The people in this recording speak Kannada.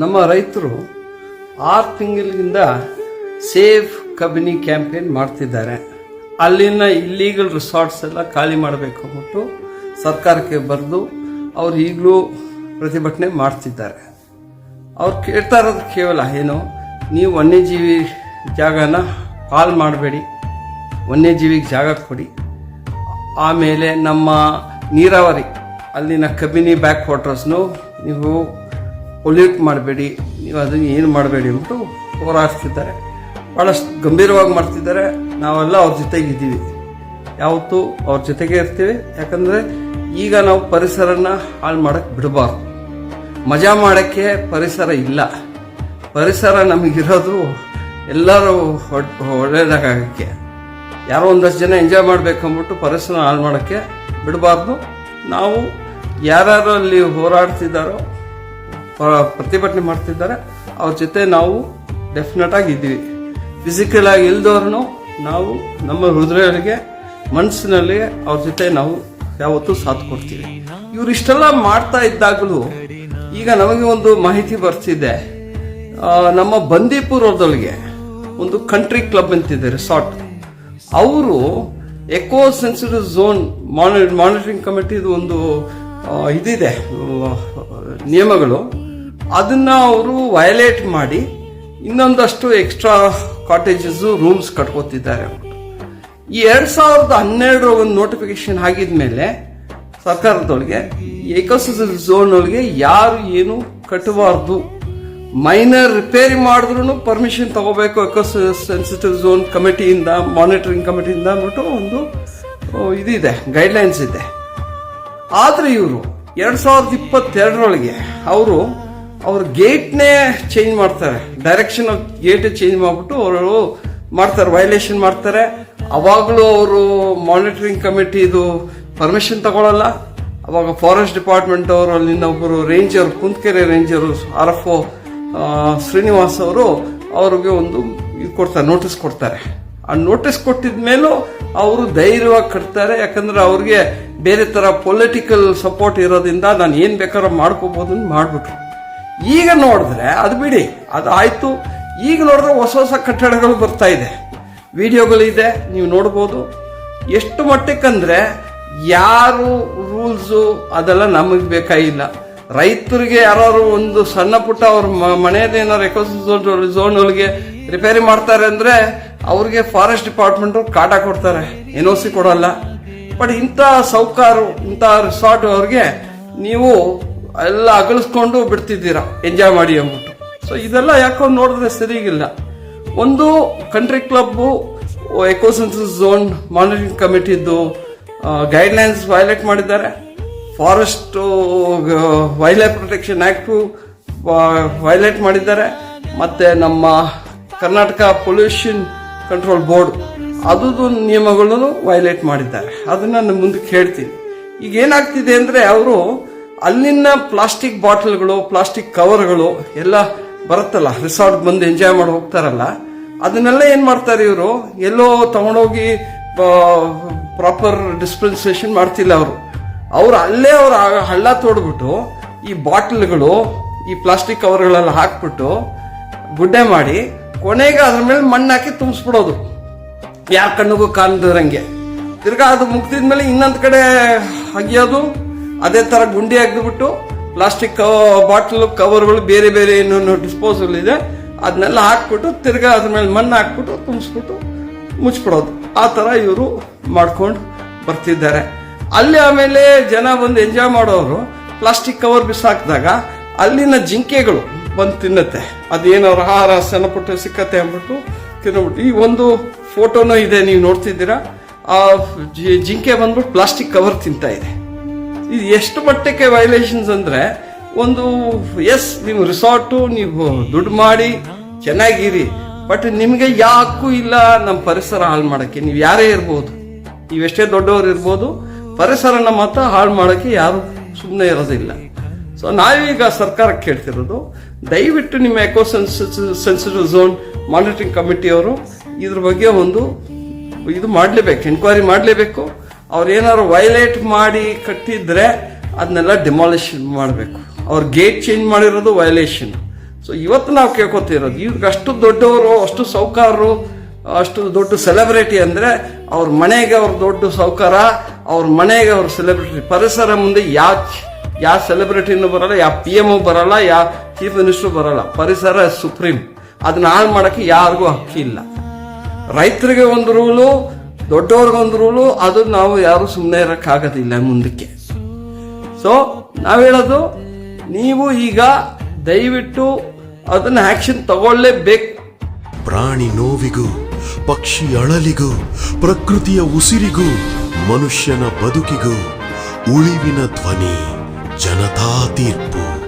ನಮ್ಮ ರೈತರು 6 ತಿಂಗಳಿಂದ ಸೇಫ್ ಕಬಿನಿ ಕ್ಯಾಂಪೇನ್ ಮಾಡ್ತಿದ್ದಾರೆ. ಅಲ್ಲಿನ ಇಲ್ಲೀಗಲ್ ರಿಸಾರ್ಟ್ಸ್ ಎಲ್ಲ ಖಾಲಿ ಮಾಡಬೇಕು ಅಂದ್ಬಿಟ್ಟು ಸರ್ಕಾರಕ್ಕೆ ಬರೆದು ಅವ್ರು ಈಗಲೂ ಪ್ರತಿಭಟನೆ ಮಾಡ್ತಿದ್ದಾರೆ. ಅವ್ರು ಕೇಳ್ತಾ ಇರೋದು ಕೇವಲ ಏನು, ನೀವು ವನ್ಯಜೀವಿ ಜಾಗನ ಹಾಳು ಮಾಡಬೇಡಿ, ವನ್ಯಜೀವಿಗೆ ಜಾಗ ಕೊಡಿ. ಆಮೇಲೆ ನಮ್ಮ ನೀರಾವರಿ ಅಲ್ಲಿನ ಕಬಿನಿ ಬ್ಯಾಕ್ ವಾಟರ್ಸ್ನು ನೀವು ಪೊಲ್ಯೂಟ್ ಮಾಡಬೇಡಿ, ನೀವು ಅದನ್ನು ಏನು ಮಾಡಬೇಡಿ ಅಂದ್ಬಿಟ್ಟು ಹೋರಾಡ್ತಿದ್ದಾರೆ. ಭಾಳಷ್ಟು ಗಂಭೀರವಾಗಿ ಮಾಡ್ತಿದ್ದಾರೆ. ನಾವೆಲ್ಲ ಅವ್ರ ಜೊತೆಗಿದ್ದೀವಿ, ಯಾವತ್ತೂ ಅವ್ರ ಜೊತೆಗೆ ಇರ್ತೀವಿ. ಯಾಕಂದರೆ ಈಗ ನಾವು ಪರಿಸರನ ಹಾಳು ಮಾಡೋಕ್ಕೆ ಬಿಡಬಾರ್ದು. ಮಜಾ ಮಾಡೋಕ್ಕೆ ಪರಿಸರ ಇಲ್ಲ, ಪರಿಸರ ನಮಗಿರೋದು ಎಲ್ಲರೂ ಒಳ್ಳೆಯದಾಗಕ್ಕೆ. ಯಾರೋ ಒಂದಷ್ಟು ಜನ ಎಂಜಾಯ್ ಮಾಡಬೇಕು ಅಂದ್ಬಿಟ್ಟು ಪರಿಸರ ಹಾಳು ಮಾಡೋಕ್ಕೆ ಬಿಡಬಾರ್ದು. ನಾವು ಯಾರ್ಯಾರು ಅಲ್ಲಿ ಹೋರಾಡ್ತಿದ್ದಾರೋ, ಪ್ರತಿಭಟನೆ ಮಾಡ್ತಿದ್ದಾರೆ, ಅವ್ರ ಜೊತೆ ನಾವು ಡೆಫಿನೆಟ್ ಆಗಿ ಇದ್ದೀವಿ. ಫಿಸಿಕಲ್ ಆಗಿ ಇಲ್ದವ್ರನ್ನು ನಾವು ನಮ್ಮ ಹೃದಯಗಳಿಗೆ ಮನಸ್ಸಿನಲ್ಲಿ ಅವ್ರ ಜೊತೆ ನಾವು ಯಾವತ್ತೂ ಸಾಥ್ ಕೊಡ್ತೀವಿ. ಇವ್ರು ಇಷ್ಟೆಲ್ಲ ಮಾಡ್ತಾ ಇದ್ದಾಗಲೂ ಈಗ ನಮಗೆ ಒಂದು ಮಾಹಿತಿ ಬರ್ತಿದೆ. ನಮ್ಮ ಬಂದೀಪುರದೊಳಗೆ ಒಂದು ಕಂಟ್ರಿ ಕ್ಲಬ್ ಅಂತಿದೆ, ರಿಸಾರ್ಟ್. ಅವರು ಎಕೋ ಸೆನ್ಸಿಟಿವ್ ಝೋನ್ ಮಾನಿಟರಿಂಗ್ ಕಮಿಟಿದು ಒಂದು ಇದಿದೆ ನಿಯಮಗಳು, ಅದನ್ನ ಅವರು ವಯಲೇಟ್ ಮಾಡಿ ಇನ್ನೊಂದಷ್ಟು ಎಕ್ಸ್ಟ್ರಾ ಕಾಟೇಜಸ್ ರೂಮ್ಸ್ ಕಟ್ಕೋತಿದ್ದಾರೆ. ಈ 2012 ಒಂದು ನೋಟಿಫಿಕೇಶನ್ ಆಗಿದ್ಮೇಲೆ ಸರ್ಕಾರದೊಳಗೆ ಎಕೋಸಿಸ್ಟಮ್ ಝೋನ್ ಒಳಗೆ ಯಾರು ಏನು ಕಟ್ಟಬಾರ್ದು, ಮೈನರ್ ರಿಪೇರಿ ಮಾಡಿದ್ರು ಪರ್ಮಿಷನ್ ತಗೋಬೇಕು ಎಕೋಸೆನ್ಸಿಟಿವ್ ಝೋನ್ ಕಮಿಟಿಯಿಂದ, ಮಾನಿಟರಿಂಗ್ ಕಮಿಟಿಯಿಂದ ಅಂದ್ಬಿಟ್ಟು ಒಂದು ಇದಿದೆ, ಗೈಡ್ಲೈನ್ಸ್ ಇದೆ. ಆದ್ರೆ ಇವರು 2022 ಅವ್ರ ಗೇಟ್ನೇ ಚೇಂಜ್ ಮಾಡ್ತಾರೆ, ಡೈರೆಕ್ಷನ್ ಆಫ್ ಗೇಟ್ ಚೇಂಜ್ ಮಾಡ್ಬಿಟ್ಟು ಅವರು ಮಾಡ್ತಾರೆ, ವೈಲೇಷನ್ ಮಾಡ್ತಾರೆ. ಅವಾಗಲೂ ಅವರು ಮಾನಿಟರಿಂಗ್ ಕಮಿಟಿದು ಪರ್ಮಿಷನ್ ತಗೊಳ್ಳಲ್ಲ. ಅವಾಗ ಫಾರೆಸ್ಟ್ ಡಿಪಾರ್ಟ್ಮೆಂಟ್ ಅವರು, ಅಲ್ಲಿಂದ ಒಬ್ಬರು ರೇಂಜರ್, ಕುಂತಕೆರೆ ರೇಂಜರು RFO ಶ್ರೀನಿವಾಸ್ ಅವರು ಅವ್ರಿಗೆ ಒಂದು ಇದು ಕೊಡ್ತಾರೆ, ನೋಟಿಸ್ ಕೊಡ್ತಾರೆ. ಆ ನೋಟಿಸ್ ಕೊಟ್ಟಿದ ಮೇಲೂ ಅವರು ಧೈರ್ಯವಾಗಿ ಕಟ್ತಾರೆ. ಯಾಕಂದ್ರೆ ಅವ್ರಿಗೆ ಬೇರೆ ತರ ಪೊಲಿಟಿಕಲ್ ಸಪೋರ್ಟ್ ಇರೋದ್ರಿಂದ ನಾನು ಏನ್ ಬೇಕಾದ್ರೂ ಮಾಡ್ಕೋಬಹುದು ಮಾಡ್ಬಿಟ್ರು. ಈಗ ನೋಡಿದ್ರೆ ಅದು ಬಿಡಿ, ಅದು ಆಯ್ತು. ಈಗ ನೋಡಿದ್ರೆ ಹೊಸ ಕಟ್ಟಡಗಳು ಬರ್ತಾ ಇದೆ, ವಿಡಿಯೋಗಳಿದೆ, ನೀವು ನೋಡ್ಬೋದು. ಎಷ್ಟು ಮಟ್ಟಕ್ಕಂದ್ರೆ ಯಾರು ರೂಲ್ಸು ಅದೆಲ್ಲ ನಮಗೆ ಬೇಕಾಗಿಲ್ಲ. ರೈತರಿಗೆ ಯಾರು ಒಂದು ಸಣ್ಣ ಪುಟ್ಟ ಅವ್ರ ಮನೆಯಲ್ಲಿ ಏನಾರು ಎಕೋಸಿಸ್ಟಮ್ ಝೋನ್ ಒಳಗೆ ರಿಪೇರಿ ಮಾಡ್ತಾರೆ ಅಂದ್ರೆ ಅವ್ರಿಗೆ ಫಾರೆಸ್ಟ್ ಡಿಪಾರ್ಟ್ಮೆಂಟ್ ಕಾಟ ಕೊಡ್ತಾರೆ, NOC ಕೊಡಲ್ಲ. ಬಟ್ ಇಂಥ ಸೌಕಾರು, ಇಂಥ ರಿಸಾರ್ಟ್ ಅವ್ರಿಗೆ ನೀವು ಎಲ್ಲ ಅಗಲಿಸ್ಕೊಂಡು ಬಿಡ್ತಿದ್ದೀರಾ, ಎಂಜಾಯ್ ಮಾಡಿ ಅಂದ್ಬಿಟ್ಟು. ಸೊ ಇದೆಲ್ಲ ಯಾಕೋ ನೋಡಿದ್ರೆ ಸರಿಗಿಲ್ಲ. ಒಂದು country club ecosensitive zone monitoring ಕಮಿಟಿದ್ದು ಗೈಡ್ಲೈನ್ಸ್ ವೈಲೇಟ್ ಮಾಡಿದ್ದಾರೆ. Forest wildlife protection act violate ಮಾಡಿದ್ದಾರೆ. ಮತ್ತೆ ನಮ್ಮ ಕರ್ನಾಟಕ ಪೊಲ್ಯೂಷನ್ ಕಂಟ್ರೋಲ್ ಬೋರ್ಡ್ ಅದು ನಿಯಮಗಳನ್ನು ವೈಲೇಟ್ ಮಾಡಿದ್ದಾರೆ. ಅದನ್ನ ನಾನು ಮುಂದಕ್ಕೆ ಹೇಳ್ತೀನಿ. ಈಗ ಏನಾಗ್ತಿದೆ ಅಂದ್ರೆ ಅವರು ಅಲ್ಲಿನ ಪ್ಲಾಸ್ಟಿಕ್ ಬಾಟಲ್ಗಳು, ಪ್ಲಾಸ್ಟಿಕ್ ಕವರ್ಗಳು ಎಲ್ಲ ಬರುತ್ತಲ್ಲ, ರಿಸಾರ್ಟ್ ಬಂದು ಎಂಜಾಯ್ ಮಾಡಿ ಹೋಗ್ತಾರಲ್ಲ, ಅದನ್ನೆಲ್ಲ ಏನ್ ಮಾಡ್ತಾರೆ ಇವರು, ಎಲ್ಲೋ ತಗೊಂಡೋಗಿ ಪ್ರಾಪರ್ ಡಿಸ್ಪೆನ್ಸೇಷನ್ ಮಾಡ್ತಿಲ್ಲ ಅವರು ಅಲ್ಲೇ ಅವ್ರ ಹಳ್ಳ ತೋಡ್ಬಿಟ್ಟು ಈ ಬಾಟಲ್ಗಳು, ಈ ಪ್ಲಾಸ್ಟಿಕ್ ಕವರ್ಗಳೆಲ್ಲ ಹಾಕ್ಬಿಟ್ಟು ಗುಡ್ಡೆ ಮಾಡಿ ಕೊನೆಗೆ ಅದ್ರ ಮೇಲೆ ಮಣ್ಣು ಹಾಕಿ ತುಂಬಿಸ್ಬಿಡೋದು, ಯಾರ ಕಣ್ಣಿಗೂ ಕಾಣದಿರಂಗೆ. ತಿರ್ಗಾ ಅದು ಮುಗ್ದಿದ್ಮೇಲೆ ಇನ್ನೊಂದ್ ಕಡೆ ಅಗಿಯೋದು, ಅದೇ ತರ ಗುಂಡಿ ಅಗ್ದುಬಿಟ್ಟು ಪ್ಲಾಸ್ಟಿಕ್ ಬಾಟಲ್ ಕವರ್ಗಳು ಬೇರೆ ಬೇರೆ ಏನೇನು ಡಿಸ್ಪೋಸಲ್ ಇದೆ ಅದನ್ನೆಲ್ಲ ಹಾಕ್ಬಿಟ್ಟು ತಿರ್ಗಾ ಅದ್ರ ಮೇಲೆ ಮಣ್ಣು ಹಾಕ್ಬಿಟ್ಟು ತುಂಬಿಸ್ಬಿಟ್ಟು ಮುಚ್ಬಿಡೋದು. ಆ ತರ ಇವರು ಮಾಡ್ಕೊಂಡು ಬರ್ತಿದ್ದಾರೆ. ಅಲ್ಲಿ ಆಮೇಲೆ ಜನ ಬಂದು ಎಂಜಾಯ್ ಮಾಡೋರು ಪ್ಲಾಸ್ಟಿಕ್ ಕವರ್ ಬಿಸಾಕಿದಾಗ ಅಲ್ಲಿನ ಜಿಂಕೆಗಳು ಬಂದು ತಿನ್ನತ್ತೆ. ಅದೇನವ್ರ ಆಹಾರ ಸಣ್ಣ ಪುಟ್ಟ ಸಿಕ್ಕತ್ತೆ ಅಂದ್ಬಿಟ್ಟು ತಿನ್ಬಿಟ್ಟು. ಈ ಒಂದು ಫೋಟೋನೂ ಇದೆ, ನೀವು ನೋಡ್ತಿದ್ದೀರಾ. ಆ ಜಿಂಕೆ ಬಂದ್ಬಿಟ್ಟು ಪ್ಲಾಸ್ಟಿಕ್ ಕವರ್ ತಿಂತಾ ಇದೆ. ಇದು ಎಷ್ಟು ಮಟ್ಟಕ್ಕೆ ವೈಲೇಷನ್ಸ್ ಅಂದ್ರೆ, ಒಂದು ನೀವು ರಿಸಾರ್ಟು, ನೀವು ದುಡ್ಡು ಮಾಡಿ ಚೆನ್ನಾಗಿರಿ, ಬಟ್ ನಿಮಗೆ ಯಾಕೂ ಇಲ್ಲ ನಮ್ಮ ಪರಿಸರ ಹಾಳು ಮಾಡಕ್ಕೆ. ನೀವು ಯಾರೇ ಇರ್ಬೋದು, ನೀವೆಷ್ಟೇ ದೊಡ್ಡವರು ಇರ್ಬೋದು, ಪರಿಸರನ ಮಾತ್ರ ಹಾಳು ಮಾಡಕ್ಕೆ ಯಾರು ಸುಮ್ಮನೆ ಇರೋದಿಲ್ಲ. ಸೊ ನಾವೀಗ ಸರ್ಕಾರಕ್ಕೆ ಕೇಳ್ತಿರೋದು, ದಯವಿಟ್ಟು ನಿಮ್ಮ ಎಕೋ ಸೆನ್ಸಿಟಿವ್ ಝೋನ್ ಮಾನಿಟರಿಂಗ್ ಕಮಿಟಿಯವರು ಇದ್ರ ಬಗ್ಗೆ ಒಂದು ಇದು ಮಾಡಲೇಬೇಕು, ಎನ್ಕ್ವೈರಿ ಮಾಡಲೇಬೇಕು. ಅವ್ರು ಏನಾದ್ರು ವೈಲೇಟ್ ಮಾಡಿ ಕಟ್ಟಿದ್ರೆ ಅದನ್ನೆಲ್ಲ ಡಿಮಾಲಿಷ್ ಮಾಡಬೇಕು. ಅವ್ರ ಗೇಟ್ ಚೇಂಜ್ ಮಾಡಿರೋದು ವೈಲೇಷನ್, ಸೊ ಇವತ್ತು ನಾವು ಕೇಳ್ಕೊತಿರೋದು, ಇವ್ರಿಗೆ ಅಷ್ಟು ದೊಡ್ಡವರು, ಅಷ್ಟು ಸೌಕಾರರು, ಅಷ್ಟು ದೊಡ್ಡ ಸೆಲೆಬ್ರಿಟಿ ಅಂದರೆ ಅವ್ರ ಮನೆಗೆ ಅವ್ರ ದೊಡ್ಡ ಸೌಕಾರ, ಅವ್ರ ಮನೆಗೆ ಅವ್ರ ಸೆಲೆಬ್ರಿಟಿ. ಪರಿಸರ ಮುಂದೆ ಯಾವ ಸೆಲೆಬ್ರಿಟಿನೂ ಬರಲ್ಲ, ಯಾವ PM ಬರಲ್ಲ, ಯಾವ ಚೀಫ್ ಮಿನಿಸ್ಟರ್ ಬರಲ್ಲ. ಪರಿಸರ ಸುಪ್ರೀಂ, ಅದನ್ನ ಹಾಳು ಮಾಡೋಕ್ಕೆ ಯಾರಿಗೂ ಹಕ್ಕಿಲ್ಲ. ರೈತರಿಗೆ ಒಂದು ರೂಲು, ದೊಡ್ಡವ್ರಿಗೊಂದು ರೂಲು, ಅದು ನಾವು ಯಾರು ಸುಮ್ಮನೆ ಇರೋಕ್ಕಾಗೋದಿಲ್ಲ ಮುಂದಕ್ಕೆ. ಸೊ ನಾವು ಹೇಳೋದು, ನೀವು ಈಗ ದಯವಿಟ್ಟು ಅದನ್ನ ಆಕ್ಷನ್ ತಗೊಳ್ಳೇಬೇಕು. ಪ್ರಾಣಿ ನೋವಿಗೂ, ಪಕ್ಷಿ ಅಳಲಿಗೂ, ಪ್ರಕೃತಿಯ ಉಸಿರಿಗೂ, ಮನುಷ್ಯನ ಬದುಕಿಗೂ ಉಳಿವಿನ ಧ್ವನಿ ಜನತಾ ತೀರ್ಪು.